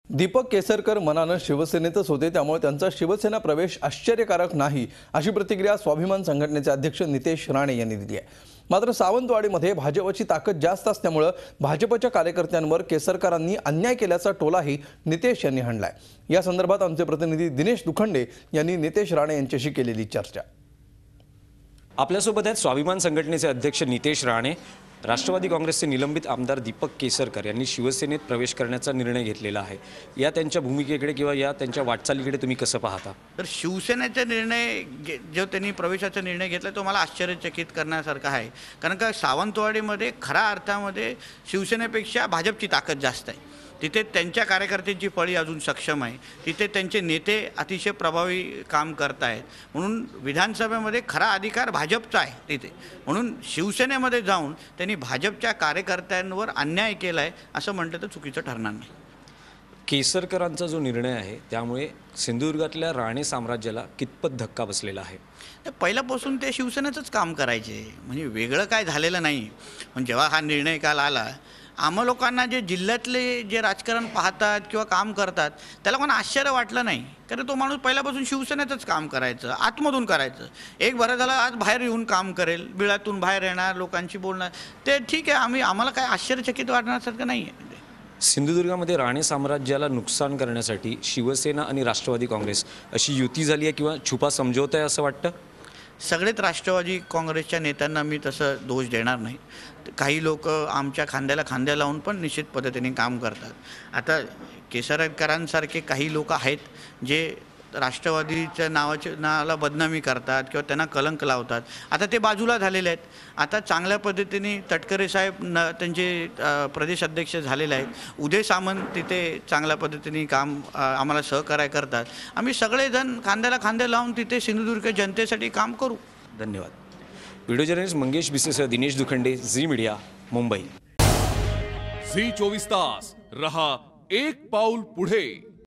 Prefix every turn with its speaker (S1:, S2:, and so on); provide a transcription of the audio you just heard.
S1: दीपक केसरकर मनानं शिवसेनेतच होते, त्यामुळे त्यांचा शिवसेना प्रवेश आश्चर्यकारक नाही, अशी प्रतिक्रिया स्वाभिमान संघटनेचे अध्यक्ष नितेश राणे यांनी दिली आहे। मात्र सावंतवाडीमध्ये भाजपची ताकद जास्त असल्यामुळे भाजपच्या कार्यकर्त्यांवर केसरकरांनी अन्याय केल्याचा टोलाही नितेश यांनी हाणलाय। या संदर्भात आमचे प्रतिनिधी दिनेश दुखंडे यांनी नितेश राणे यांच्याशी केलेली चर्चा।
S2: आपल्यासोबत आहेत स्वाभिमान संघटनेचे अध्यक्ष नितेश राणे। राष्ट्रवादी काँग्रेसचे निलंबित आमदार दीपक केसरकर यांनी शिवसेनेत प्रवेश करण्याचा निर्णय घेतलेला आहे। या त्यांच्या भूमिकेकडे किंवा या त्यांच्या वाटचालीकडे तुम्ही कसं पाहता?
S3: तर शिवसेनेचा निर्णय जो त्यांनी प्रवेशाचा निर्णय घेतला तो मला आश्चर्यचकित करण्यासारखा आहे, कारण का सावंतवाडीमध्ये खऱ्या अर्थामध्ये शिवसेनेपेक्षा भाजपची ताकद जास्त आहे। तिथे त्यांच्या कार्यकर्त्यांची फळी अजून सक्षम आहे, तिथे त्यांचे नेते अतिशय प्रभावी काम करत आहेत, म्हणून विधानसभेमध्ये खरा अधिकार भाजपचा आहे तिथे। म्हणून शिवसेनेमध्ये जाऊन त्यांनी भाजपच्या कार्यकर्त्यांवर अन्याय केला आहे असं म्हटलं तर चुकीचं ठरणार नाही।
S2: केसरकरांचा जो निर्णय आहे त्यामुळे सिंधुदुर्गातल्या राणे साम्राज्याला कितपत धक्का बसलेला आहे?
S3: पहिल्यापासून ते शिवसेनेचंच काम करायचे, म्हणजे वेगळं काय झालेलं नाही। पण जेव्हा हा निर्णय काल आला, आम्हा लोकांना जे जिल्ह्यातले जे राजकारण पाहतात किंवा काम करतात त्याला कोण आश्चर्य वाटलं नाही, कारण तो माणूस पहिल्यापासून शिवसेनेचंच काम करायचं, आतमधून करायचं। एक बरं झालं आज बाहेर येऊन काम करेल, बिळातून बाहेर येणार, लोकांशी बोलणार, ते ठीक आहे, आम्हाला काय आश्चर्यचकित वाटण्यासारखं नाही आहे।
S2: सिंधुदुर्गामध्ये राणे साम्राज्याला नुकसान करण्यासाठी शिवसेना आणि राष्ट्रवादी काँग्रेस अशी युती झाली आहे किंवा छुपा समझोता आहे असं वाटतं?
S3: सगळेच राष्ट्रवादी काँग्रेसच्या नेत्यांना मी तसं दोष देणार नाही। काही लोक आमच्या खांद्याला खांद्या लावून पण निश्चित पद्धतीने काम करतात। आता केसरकरांसारखे काही लोक आहेत जे राष्ट्रवादीच्या नावाला बदनामी करतात किंवा त्यांना कलंक लावतात, आता ते बाजूला झालेले आहेत। आता चांगल्या पद्धतीने तटकरे साहेब त्यांचे प्रदेश अध्यक्ष झालेले आहेत, उदय सामंत तिथे चांगल्या पद्धतीने काम आम्हाला सहकार्य करतात। आम्ही सगळेजण खांद्याला खांदे लावून तिथे सिंधुदुर्ग जनतेसाठी काम करू।
S2: धन्यवाद। व्हिडिओ जर्नलिस्ट मंगेश बिसेसह Dinesh Dukhande, Zee media, Mumbai.
S4: Zee 24 तास रहा एक पाऊल पुढे।